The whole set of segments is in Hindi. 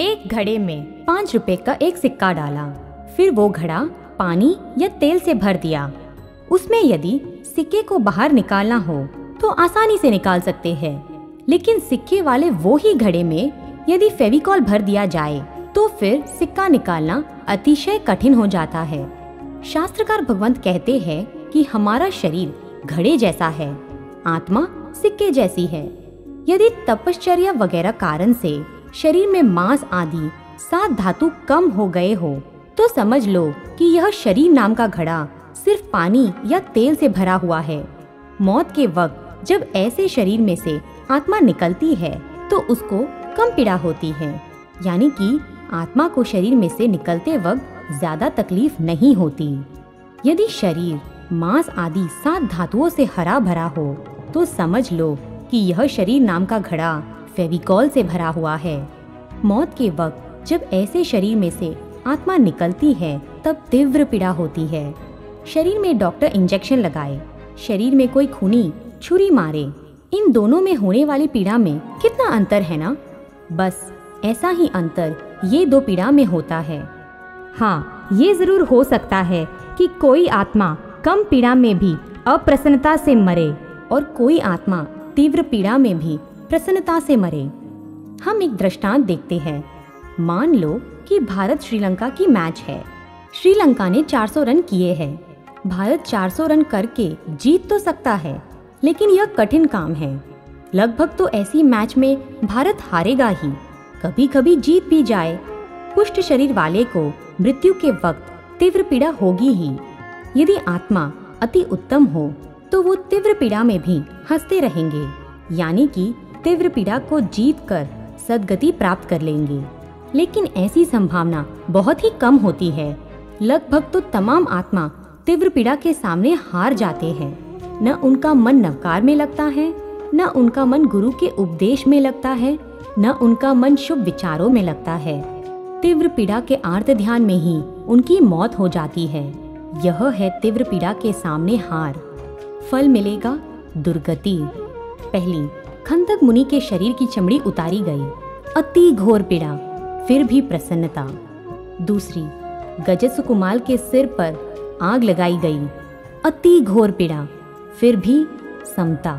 एक घड़े में 5 रुपए का एक सिक्का डाला। फिर वो घड़ा पानी या तेल से भर दिया। उसमें यदि सिक्के को बाहर निकालना हो तो आसानी से निकाल सकते हैं, लेकिन सिक्के वाले वो ही घड़े में यदि फेविकॉल भर दिया जाए तो फिर सिक्का निकालना अतिशय कठिन हो जाता है। शास्त्रकार भगवंत कहते हैं कि हमारा शरीर घड़े जैसा है, आत्मा सिक्के जैसी है। यदि तपश्चर्या वगैरह कारण से शरीर में मांस आदि 7 धातु कम हो गए हो तो समझ लो कि यह शरीर नाम का घड़ा सिर्फ पानी या तेल से भरा हुआ है। मौत के वक्त जब ऐसे शरीर में से आत्मा निकलती है तो उसको कम पीड़ा होती है, यानी कि आत्मा को शरीर में से निकलते वक्त ज्यादा तकलीफ नहीं होती। यदि शरीर मांस आदि 7 धातुओं से हरा भरा हो तो समझ लो कि यह शरीर नाम का घड़ा फेविकॉल से भरा हुआ है। मौत के वक्त जब ऐसे शरीर में से आत्मा निकलती है तब तीव्र पीड़ा होती है। शरीर में डॉक्टर इंजेक्शन लगाए, शरीर में कोई खूनी छुरी मारे, इन दोनों में होने वाली पीड़ा में कितना अंतर है ना। बस ऐसा ही अंतर ये 2 पीड़ा में होता है। हाँ, ये जरूर हो सकता है कि कोई आत्मा कम पीड़ा में भी अप्रसन्नता से मरे और कोई आत्मा तीव्र पीड़ा में भी प्रसन्नता से मरे। हम एक दृष्टांत देखते हैं। मान लो कि भारत श्रीलंका की मैच है। श्रीलंका ने 400 रन किए हैं। भारत 400 रन करके जीत तो सकता है, लेकिन यह कठिन काम है। लगभग तो ऐसी मैच में भारत हारेगा ही, कभी कभी जीत भी जाए। पुष्ट शरीर वाले को मृत्यु के वक्त तीव्र पीड़ा होगी ही। यदि आत्मा अति उत्तम हो तो वो तीव्र पीड़ा में भी हंसते रहेंगे, यानी कि तीव्र पीड़ा को जीत कर सद्गति प्राप्त कर लेंगे। लेकिन ऐसी संभावना बहुत ही कम होती है। लगभग तो तमाम आत्मा तीव्र पीड़ा के सामने हार जाते हैं। न उनका मन नवकार में लगता है, न उनका मन गुरु के उपदेश में लगता है, न उनका मन शुभ विचारों में लगता है। तीव्र पीड़ा के आर्त ध्यान में ही उनकी मौत हो जाती है। यह है तीव्र पीड़ा के सामने हार। फल मिलेगा दुर्गति। पहली, खंदक मुनि के शरीर की चमड़ी उतारी गई, अति घोर पीड़ा, फिर भी प्रसन्नता। दूसरी, गजस कुमाल के सिर पर आग लगाई गई, अति घोर पीड़ा, फिर भी समता।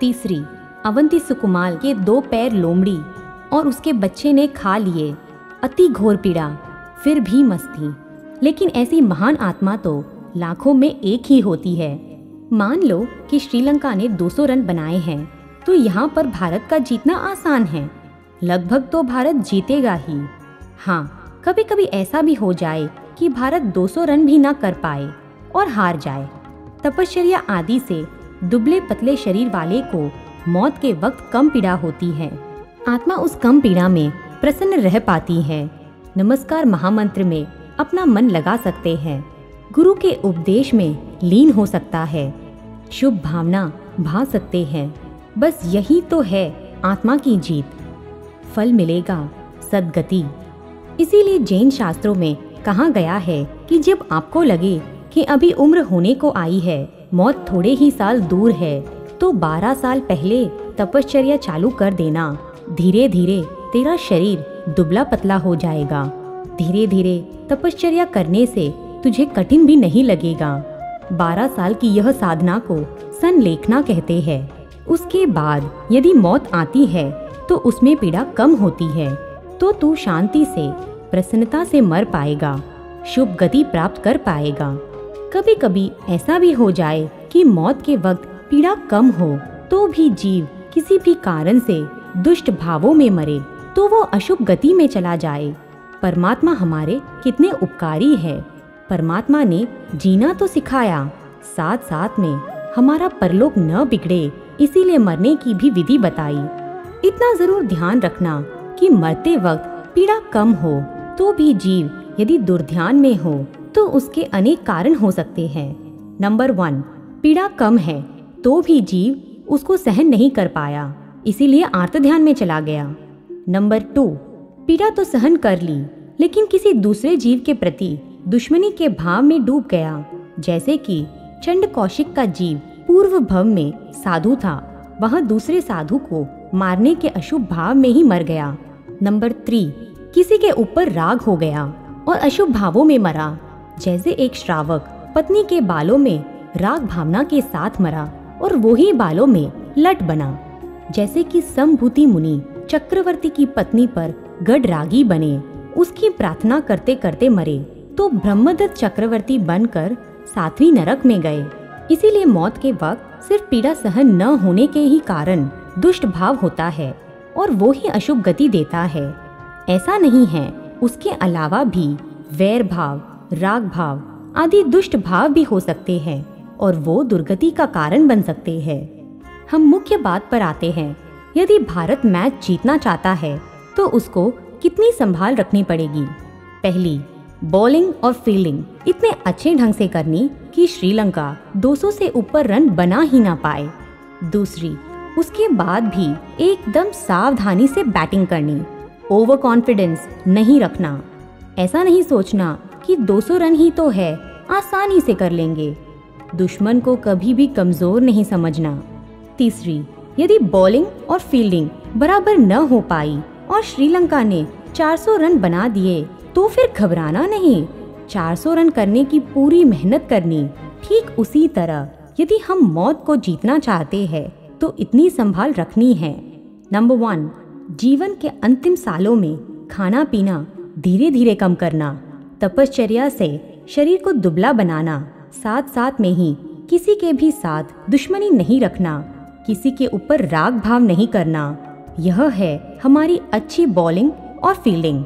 तीसरी, अवंती सुकुमाल के 2 पैर लोमड़ी और उसके बच्चे ने खा लिए, अति घोर पीड़ा, फिर भी मस्ती। लेकिन ऐसी महान आत्मा तो लाखों में एक ही होती है। मान लो कि श्रीलंका ने 200 रन बनाए हैं तो यहाँ पर भारत का जीतना आसान है। लगभग तो भारत जीतेगा ही। हाँ, कभी कभी ऐसा भी हो जाए कि भारत 200 रन भी ना कर पाए और हार जाए। तपश्चर्या आदि से दुबले पतले शरीर वाले को मौत के वक्त कम पीड़ा होती है। आत्मा उस कम पीड़ा में प्रसन्न रह पाती है। नमस्कार महामंत्र में अपना मन लगा सकते हैं। गुरु के उपदेश में लीन हो सकता है। शुभ भावना भा सकते हैं। बस यही तो है आत्मा की जीत। फल मिलेगा सद्गति। इसीलिए जैन शास्त्रों में कहा गया है कि जब आपको लगे कि अभी उम्र होने को आई है, मौत थोड़े ही साल दूर है, तो 12 साल पहले तपश्चर्या चालू कर देना। धीरे धीरे तेरा शरीर दुबला पतला हो जाएगा। धीरे धीरे तपश्चर्या करने से तुझे कठिन भी नहीं लगेगा। 12 साल की यह साधना को संलेखना कहते हैं। उसके बाद यदि मौत आती है तो उसमें पीड़ा कम होती है, तो तू शांति से प्रसन्नता से मर पाएगा, शुभ गति प्राप्त कर पाएगा। कभी कभी ऐसा भी हो जाए कि मौत के वक्त पीड़ा कम हो तो भी जीव किसी भी कारण से दुष्ट भावों में मरे तो वो अशुभ गति में चला जाए। परमात्मा हमारे कितने उपकारी है। परमात्मा ने जीना तो सिखाया, साथ साथ में हमारा परलोक न बिगड़े इसीलिए मरने की भी विधि बताई। इतना जरूर ध्यान रखना कि मरते वक्त पीड़ा कम हो तो भी जीव यदि दुर्ध्यान में हो तो उसके अनेक कारण हो सकते हैं। नंबर 1, पीड़ा कम है तो भी जीव उसको सहन नहीं कर पाया, इसीलिए आर्त ध्यान में चला गया। नंबर 2, पीड़ा तो सहन कर ली लेकिन किसी दूसरे जीव के प्रति दुश्मनी के भाव में डूब गया। जैसे कि चंड कौशिक का जीव पूर्व भव में साधु था, वह दूसरे साधु को मारने के अशुभ भाव में ही मर गया। नंबर 3, किसी के ऊपर राग हो गया और अशुभ भावों में मरा, जैसे एक श्रावक पत्नी के बालों में राग भावना के साथ मरा और वही बालों में लट बना। जैसे कि संभूति मुनि चक्रवर्ती की पत्नी पर गडरागी बने, उसकी प्रार्थना करते करते मरे, तो ब्रह्मदत्त चक्रवर्ती बनकर 7वीं नरक में गए। इसीलिए मौत के वक्त सिर्फ पीड़ा सहन न होने के ही कारण दुष्ट भाव होता है और वो ही अशुभ गति देता है। ऐसा नहीं है, उसके अलावा भी वैर भाव, राग भाव आदि दुष्ट भाव भी हो सकते हैं और वो दुर्गति का कारण बन सकते हैं। हम मुख्य बात पर आते हैं। यदि भारत मैच जीतना चाहता है तो उसको कितनी संभाल रखनी पड़ेगी। पहली, बॉलिंग और फील्डिंग इतने अच्छे ढंग से करनी कि श्रीलंका 200 से ऊपर रन बना ही ना पाए। दूसरी, उसके बाद भी एकदम सावधानी से बैटिंग करनी, ओवर कॉन्फिडेंस नहीं रखना। ऐसा नहीं सोचना कि 200 रन ही तो है, आसानी से कर लेंगे। दुश्मन को कभी भी कमजोर नहीं समझना। तीसरी, यदि बॉलिंग और फील्डिंग बराबर न हो पाई और श्रीलंका ने 400 रन बना दिए तो फिर घबराना नहीं, 400 रन करने की पूरी मेहनत करनी। ठीक उसी तरह यदि हम मौत को जीतना चाहते हैं तो इतनी संभाल रखनी है। नंबर 1, जीवन के अंतिम सालों में खाना पीना धीरे धीरे कम करना, तपश्चर्या से शरीर को दुबला बनाना, साथ साथ में ही किसी के भी साथ दुश्मनी नहीं रखना, किसी के ऊपर राग भाव नहीं करना। यह है हमारी अच्छी बॉलिंग और फील्डिंग।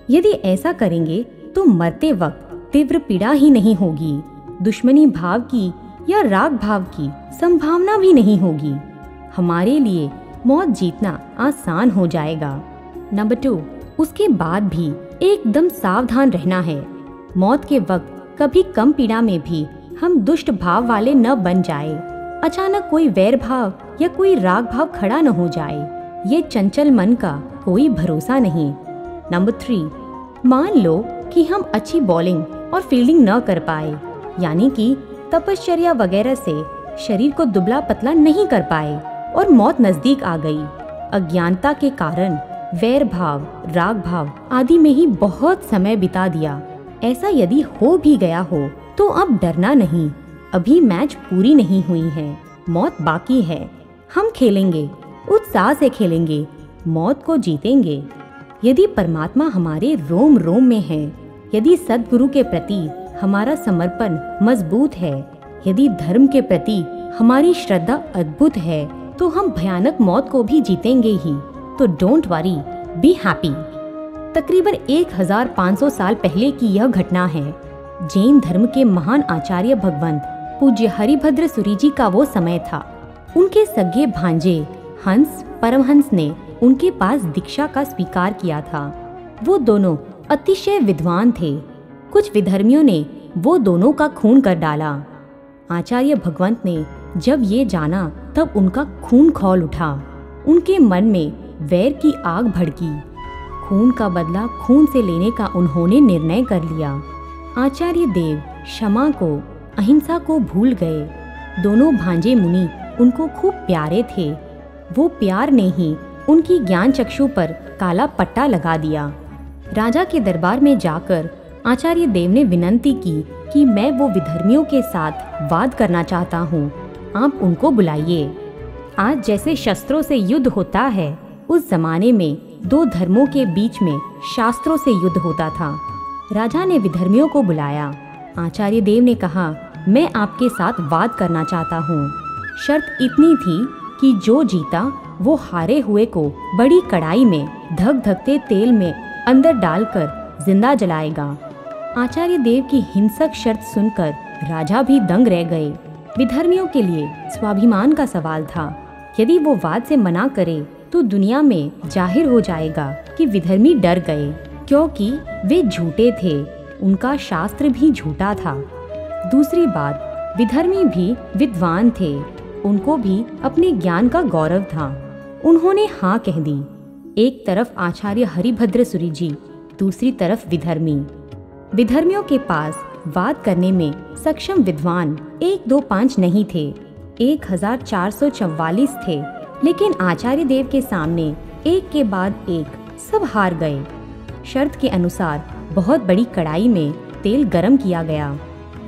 यदि ऐसा करेंगे तो मरते वक्त तीव्र पीड़ा ही नहीं होगी, दुश्मनी भाव की या राग भाव की संभावना भी नहीं होगी। हमारे लिए मौत जीतना आसान हो जाएगा। नंबर 2, उसके बाद भी एकदम सावधान रहना है। मौत के वक्त कभी कम पीड़ा में भी हम दुष्ट भाव वाले न बन जाए, अचानक कोई वैर भाव या कोई राग भाव खड़ा न हो जाए। ये चंचल मन का कोई भरोसा नहीं। नंबर 3, मान लो कि हम अच्छी बॉलिंग और फील्डिंग न कर पाए, यानी कि तपश्चर्या वगैरह से शरीर को दुबला पतला नहीं कर पाए और मौत नजदीक आ गई। अज्ञानता के कारण वैर भाव, राग भाव आदि में ही बहुत समय बिता दिया। ऐसा यदि हो भी गया हो तो अब डरना नहीं, अभी मैच पूरी नहीं हुई है, मौत बाकी है। हम खेलेंगे, उत्साह से खेलेंगे, मौत को जीतेंगे। यदि परमात्मा हमारे रोम रोम में है, यदि सद्गुरु के प्रति हमारा समर्पण मजबूत है, यदि धर्म के प्रति हमारी श्रद्धा अद्भुत है, तो हम भयानक मौत को भी जीतेंगे ही। तो डोंट वरी, बी हैप्पी। तकरीबन 1500 साल पहले की यह घटना है। जैन धर्म के महान आचार्य भगवंत पूज्य हरिभद्र सूरी जी का वो समय था। उनके सगे भांजे हंस परमहंस ने उनके पास दीक्षा का स्वीकार किया था। वो दोनों अतिशय विद्वान थे। कुछ विधर्मियों ने वो दोनों का खून कर डाला। आचार्य भगवंत ने जब ये जाना तब उनका खून खौल उठा। उनके मन में वैर की आग भड़की। खून का बदला खून से लेने का उन्होंने निर्णय कर लिया। आचार्य देव क्षमा को, अहिंसा को भूल गए। दोनों भांजे मुनि उनको खूब प्यारे थे। वो प्यार ने ही उनकी ज्ञान चक्षु पर काला पट्टा लगा दिया। राजा के दरबार में जाकर आचार्य देव ने विनंती की कि मैं वो विधर्मियों के साथ वाद करना चाहता हूँ, आप उनको बुलाइए। आज जैसे शस्त्रों से युद्ध होता है, उस जमाने में दो धर्मों के बीच में शास्त्रों से युद्ध होता था। राजा ने विधर्मियों को बुलाया। आचार्य देव ने कहा, मैं आपके साथ वाद करना चाहता हूँ। शर्त इतनी थी कि जो जीता वो हारे हुए को बड़ी कढ़ाई में धक धकते तेल में अंदर डालकर जिंदा जलाएगा। आचार्य देव की हिंसक शर्त सुनकर राजा भी दंग रह गए। विधर्मियों के लिए स्वाभिमान का सवाल था। यदि वो वाद से मना करे तो दुनिया में जाहिर हो जाएगा कि विधर्मी डर गए, क्योंकि वे झूठे थे, उनका शास्त्र भी झूठा था। दूसरी बात, विधर्मी भी विद्वान थे, उनको भी अपने ज्ञान का गौरव था। उन्होंने हाँ कह दी। एक तरफ आचार्य हरिभद्र सूरी जी, दूसरी तरफ विधर्मी। विधर्मियों के पास वाद करने में सक्षम विद्वान 1, 2, 5 नहीं थे, 1444 थे। लेकिन आचार्य देव के सामने एक के बाद एक सब हार गए। शर्त के अनुसार बहुत बड़ी कढ़ाई में तेल गरम किया गया।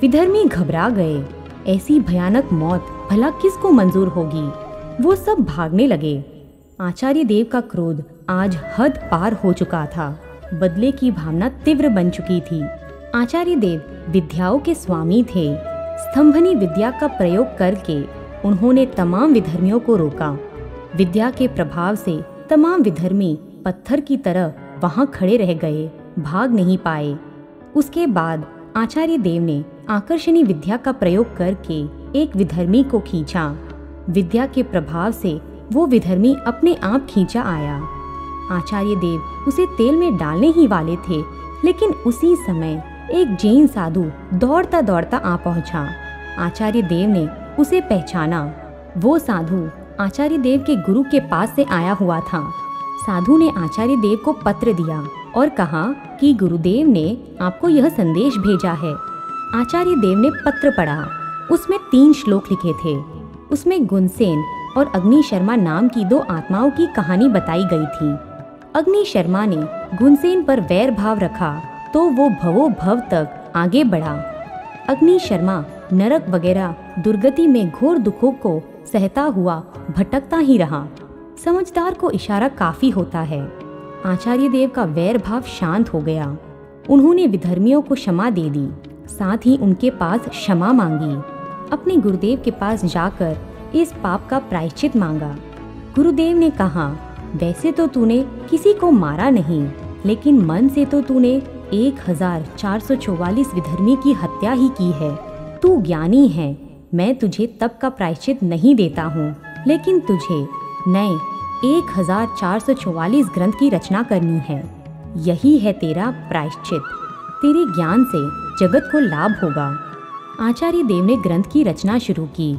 विधर्मी घबरा गए। ऐसी भयानक मौत भला किसको मंजूर होगी? वो सब भागने लगे। आचार्य देव का क्रोध आज हद पार हो चुका था। बदले की भावना तीव्र बन चुकी थी। आचार्य देव विद्याओं के स्वामी थे। स्तंभनी विद्या का प्रयोग करके उन्होंने तमाम विधर्मियों को रोका। विद्या के प्रभाव से तमाम विधर्मी पत्थर की तरह वहां खड़े रह गए, भाग नहीं पाए। उसके बाद आचार्य देव ने आकर्षणी विद्या का प्रयोग करके एक विधर्मी को खींचा। विद्या के प्रभाव से वो विधर्मी अपने आप खींचा आया। आचार्य देव उसे तेल में डालने ही वाले थे, लेकिन उसी समय एक जैन साधु दौड़ता दौड़ता आ पहुंचा। आचार्य देव ने उसे पहचाना। वो साधु आचार्य देव के गुरु के पास से आया हुआ था। साधु ने आचार्य देव को पत्र दिया और कहा कि गुरुदेव ने आपको यह संदेश भेजा है। आचार्य देव ने पत्र पढ़ा। उसमें 3 श्लोक लिखे थे। उसमें गुणसेन और अग्नि शर्मा नाम की 2 आत्माओं की कहानी बताई गई थी। अग्नि शर्मा ने गुणसेन पर वैर भाव रखा तो वो भवो भव तक आगे बढ़ा। अग्नि शर्मा नरक वगैरह दुर्गति में घोर दुखों को सहता हुआ भटकता ही रहा। समझदार को इशारा काफी होता है। आचार्य देव का वैर भाव शांत हो गया। उन्होंने विधर्मियों को क्षमा दे दी, साथ ही उनके पास क्षमा मांगी। अपने गुरुदेव के पास जाकर इस पाप का प्रायश्चित मांगा। गुरुदेव ने कहा, वैसे तो तूने किसी को मारा नहीं, लेकिन मन से तो तूने 1444 विधर्मी की हत्या ही की है। तू ज्ञानी है, मैं तुझे तप का प्रायश्चित नहीं देता हूँ, लेकिन तुझे नए 1444 ग्रंथ की रचना करनी है। यही है तेरा प्रायश्चित। तेरे ज्ञान से जगत को लाभ होगा। आचार्य देव ने ग्रंथ की रचना शुरू की,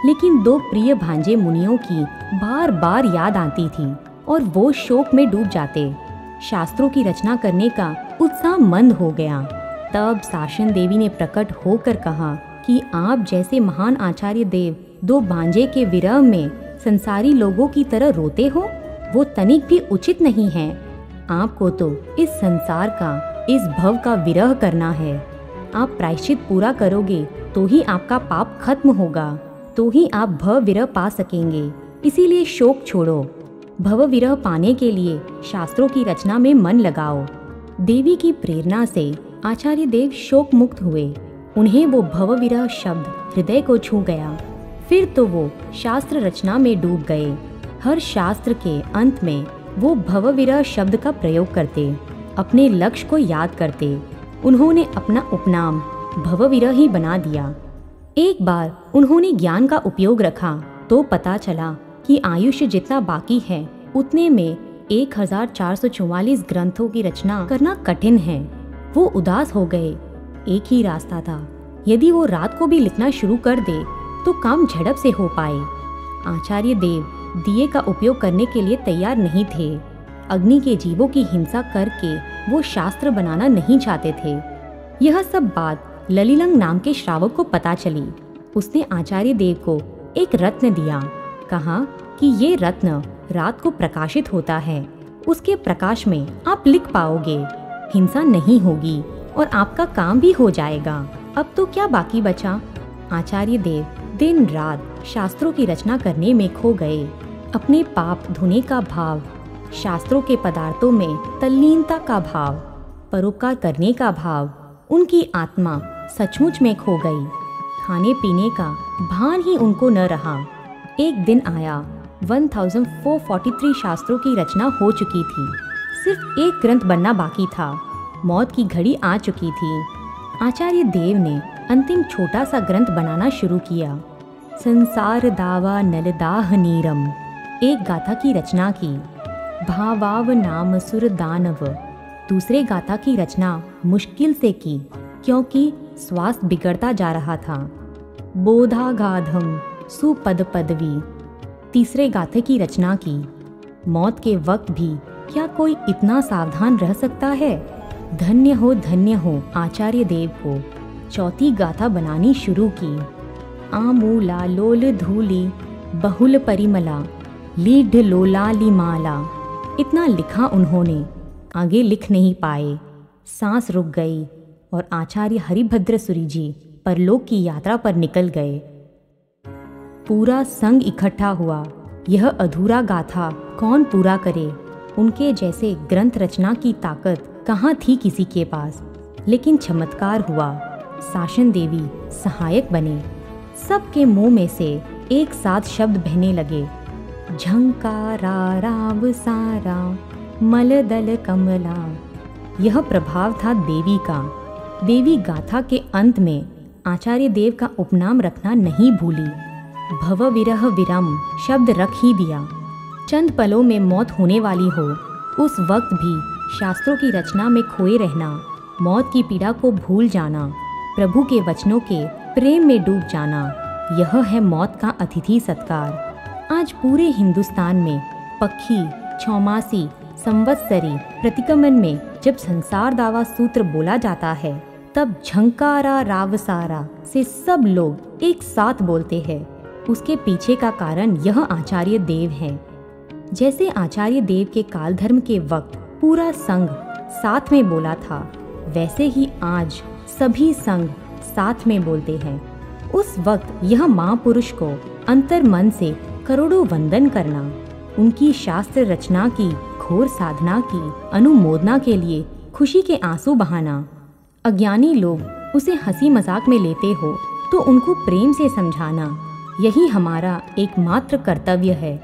लेकिन 2 प्रिय भांजे मुनियों की बार बार याद आती थी और वो शोक में डूब जाते। शास्त्रों की रचना करने का उत्साह मंद हो गया। तब शासन देवी ने प्रकट होकर कहा कि आप जैसे महान आचार्य देव 2 भांजे के विरह में संसारी लोगों की तरह रोते हो, वो तनिक भी उचित नहीं है। आपको तो इस संसार का, इस भव का विरह करना है। आप प्रायश्चित पूरा करोगे तो ही आपका पाप खत्म होगा, तो ही आप भव विरह पा सकेंगे। इसीलिए शोक छोड़ो। भव विरह पाने के लिए शास्त्रों की रचना में मन लगाओ। देवी की प्रेरणा से आचार्य देव शोक मुक्त हुए। उन्हें वो भव विरह शब्द हृदय को छू गया। फिर तो वो शास्त्र रचना में डूब गए। हर शास्त्र के अंत में वो भव विरह शब्द का प्रयोग करते, अपने लक्ष्य को याद करते। उन्होंने अपना उपनाम भव विरह ही बना दिया। एक बार उन्होंने ज्ञान का उपयोग रखा तो पता चला कि आयुष्य जितना बाकी है उतने में 1444 ग्रंथों की रचना करना कठिन है। वो उदास हो गए। एक ही रास्ता था, यदि वो रात को भी लिखना शुरू कर दे तो काम झड़प से हो पाए। आचार्य देव दिए का उपयोग करने के लिए तैयार नहीं थे। अग्नि के जीवों की हिंसा करके वो शास्त्र बनाना नहीं चाहते थे। यह सब बात ललिलंग नाम के श्रावक को पता चली। उसने आचार्य देव को एक रत्न दिया। कहा कि ये रत्न रात को प्रकाशित होता है, उसके प्रकाश में आप लिख पाओगे, हिंसा नहीं होगी और आपका काम भी हो जाएगा। अब तो क्या बाकी बचा? आचार्य देव दिन रात शास्त्रों की रचना करने में खो गए। अपने पाप धोने का भाव, शास्त्रों के पदार्थों में तल्लीनता का भाव, परोपकार करने का भाव, उनकी आत्मा सचमुच में खो गई। खाने पीने का भान ही उनको न रहा। एक दिन आया, 1443 शास्त्रों की रचना हो चुकी थी। सिर्फ एक ग्रंथ बनना बाकी था। मौत की घड़ी आ चुकी थी। आचार्य देव ने अंतिम छोटा सा ग्रंथ बनाना शुरू किया। संसार दावा नलदाह नीरम, एक गाथा की रचना की। भावाव नाम सुर दानव, दूसरे गाथा की रचना मुश्किल से की क्योंकि स्वास्थ्य बिगड़ता जा रहा था। बोधागाधम सुपद पदवी, तीसरे गाथे की रचना की। मौत के वक्त भी क्या कोई इतना सावधान रह सकता है? धन्य हो आचार्य देव को। चौथी गाथा बनानी शुरू की। आमूला लोल धूली बहुल परिमला लीढ़ लोलाली माला, इतना लिखा उन्होंने। आगे लिख नहीं पाए। सांस रुक गई और आचार्य हरिभद्र सूरी जी परलोक की यात्रा पर निकल गए। पूरा संघ इकट्ठा हुआ। यह अधूरा गाथा कौन पूरा करे? उनके जैसे ग्रंथ रचना की ताकत कहाँ थी किसी के पास। लेकिन चमत्कार हुआ। शासन देवी सहायक बने। सबके मुंह में से एक साथ शब्द बहने लगे, झंकारा राव सारा मलदल कमला। यह प्रभाव था देवी का। देवी गाथा के अंत में आचार्य देव का उपनाम रखना नहीं भूली। भव विरह विरम शब्द रख ही दिया। चंद पलों में मौत होने वाली हो, उस वक्त भी शास्त्रों की रचना में खोए रहना, मौत की पीड़ा को भूल जाना, प्रभु के वचनों के प्रेम में डूब जाना, यह है मौत का अतिथि सत्कार। आज पूरे हिंदुस्तान में पक्षी, छौमासी, संवत्सरी, प्रतिक्रमण में जब संसार दावा सूत्र बोला जाता है, तब झंकारा रावसारा से सब लोग एक साथ बोलते हैं। उसके पीछे का कारण यह आचार्य देव है। जैसे आचार्य देव के काल धर्म के वक्त पूरा संघ साथ में बोला था, वैसे ही आज सभी संघ साथ में बोलते हैं। उस वक्त यह महापुरुष को अंतर मन से करोड़ों वंदन करना, उनकी शास्त्र रचना की घोर साधना की अनुमोदना के लिए खुशी के आंसू बहाना। अज्ञानी लोग उसे हंसी मजाक में लेते हो तो उनको प्रेम से समझाना, यही हमारा एकमात्र कर्तव्य है।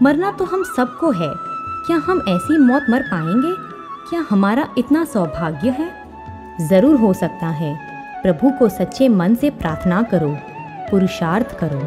मरना तो हम सबको है, क्या हम ऐसी मौत मर पाएंगे? क्या हमारा इतना सौभाग्य है? जरूर हो सकता है। प्रभु को सच्चे मन से प्रार्थना करो, पुरुषार्थ करो।